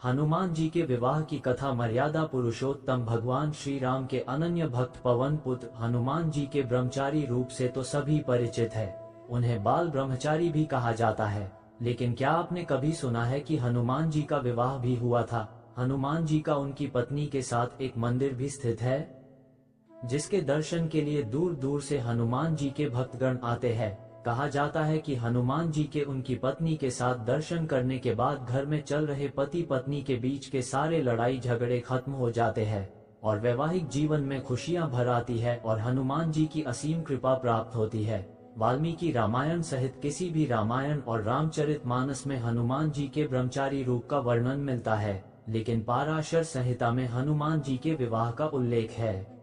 हनुमान जी के विवाह की कथा। मर्यादा पुरुषोत्तम भगवान श्री राम के अनन्य भक्त पवन पुत्र हनुमान जी के ब्रह्मचारी रूप से तो सभी परिचित है। उन्हें बाल ब्रह्मचारी भी कहा जाता है। लेकिन क्या आपने कभी सुना है कि हनुमान जी का विवाह भी हुआ था? हनुमान जी का उनकी पत्नी के साथ एक मंदिर भी स्थित है, जिसके दर्शन के लिए दूर दूर से हनुमान जी के भक्तगण आते हैं। कहा जाता है कि हनुमान जी के उनकी पत्नी के साथ दर्शन करने के बाद घर में चल रहे पति पत्नी के बीच के सारे लड़ाई झगड़े खत्म हो जाते हैं और वैवाहिक जीवन में खुशियां भर आती है और हनुमान जी की असीम कृपा प्राप्त होती है। वाल्मीकि रामायण सहित किसी भी रामायण और रामचरितमानस में हनुमान जी के ब्रह्मचारी रूप का वर्णन मिलता है, लेकिन पाराशर संहिता में हनुमान जी के विवाह का उल्लेख है।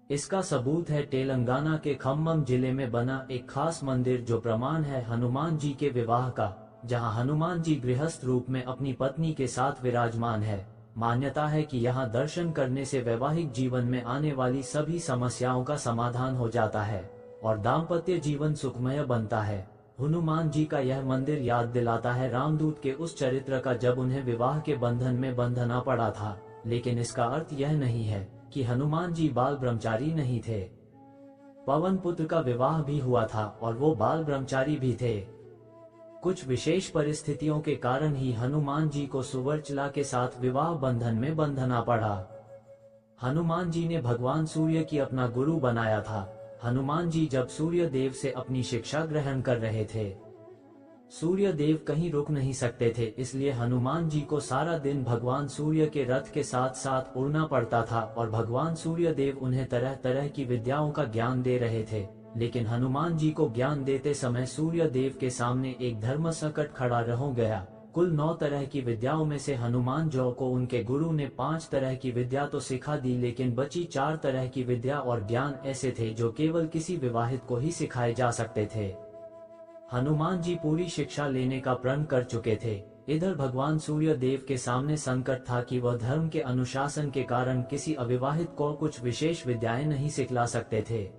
इसका सबूत है तेलंगाना के खम्मम जिले में बना एक खास मंदिर, जो प्रमाण है हनुमान जी के विवाह का, जहां हनुमान जी गृहस्थ रूप में अपनी पत्नी के साथ विराजमान है। मान्यता है कि यहां दर्शन करने से वैवाहिक जीवन में आने वाली सभी समस्याओं का समाधान हो जाता है और दाम्पत्य जीवन सुखमय बनता है। हनुमान जी का यह मंदिर याद दिलाता है रामदूत के उस चरित्र का जब उन्हें विवाह के बंधन में बंधना पड़ा था। लेकिन इसका अर्थ यह नहीं है कि हनुमान जी बाल ब्रह्मचारी नहीं थे। पवन पुत्र का विवाह भी हुआ था और वो बाल ब्रह्मचारी भी थे। कुछ विशेष परिस्थितियों के कारण ही हनुमान जी को सुवर्चला के साथ विवाह बंधन में बंधना पड़ा। हनुमान जी ने भगवान सूर्य की अपना गुरु बनाया था। हनुमान जी जब सूर्य देव से अपनी शिक्षा ग्रहण कर रहे थे, सूर्य देव कहीं रुक नहीं सकते थे, इसलिए हनुमान जी को सारा दिन भगवान सूर्य के रथ के साथ साथ उड़ना पड़ता था और भगवान सूर्य देव उन्हें तरह तरह की विद्याओं का ज्ञान दे रहे थे। लेकिन हनुमान जी को ज्ञान देते समय सूर्य देव के सामने एक धर्म संकट खड़ा रह गया। कुल 9 तरह की विद्याओं में से हनुमान जी को उनके गुरु ने 5 तरह की विद्या तो सिखा दी, लेकिन बची 4 तरह की विद्या और ज्ञान ऐसे थे जो केवल किसी विवाहित को ही सिखाए जा सकते थे। हनुमान जी पूरी शिक्षा लेने का प्रण कर चुके थे। इधर भगवान सूर्य देव के सामने संकट था कि वह धर्म के अनुशासन के कारण किसी अविवाहित को कुछ विशेष विद्याएं नहीं सिखला सकते थे।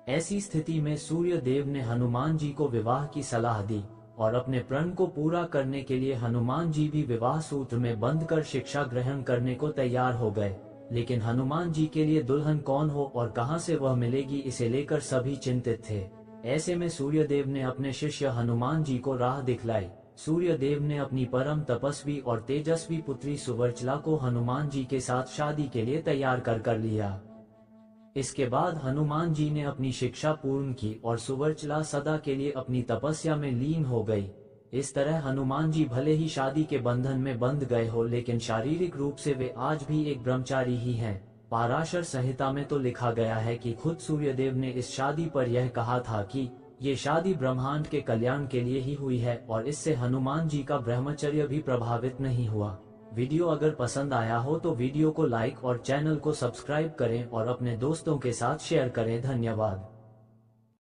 ऐसी स्थिति में सूर्य देव ने हनुमान जी को विवाह की सलाह दी और अपने प्रण को पूरा करने के लिए हनुमान जी भी विवाह सूत्र में बंधकर शिक्षा ग्रहण करने को तैयार हो गए। लेकिन हनुमान जी के लिए दुल्हन कौन हो और कहां से वह मिलेगी, इसे लेकर सभी चिंतित थे। ऐसे में सूर्य देव ने अपने शिष्य हनुमान जी को राह दिखलाई। सूर्य देव ने अपनी परम तपस्वी और तेजस्वी पुत्री सुवर्चला को हनुमान जी के साथ शादी के लिए तैयार कर लिया। इसके बाद हनुमान जी ने अपनी शिक्षा पूर्ण की और सुवर्चला सदा के लिए अपनी तपस्या में लीन हो गई। इस तरह हनुमान जी भले ही शादी के बंधन में बंध गए हो, लेकिन शारीरिक रूप से वे आज भी एक ब्रह्मचारी ही हैं। पाराशर संहिता में तो लिखा गया है कि खुद सूर्यदेव ने इस शादी पर यह कहा था कि ये शादी ब्रह्मांड के कल्याण के लिए ही हुई है और इससे हनुमान जी का ब्रह्मचर्य भी प्रभावित नहीं हुआ। वीडियो अगर पसंद आया हो तो वीडियो को लाइक और चैनल को सब्सक्राइब करें और अपने दोस्तों के साथ शेयर करें। धन्यवाद।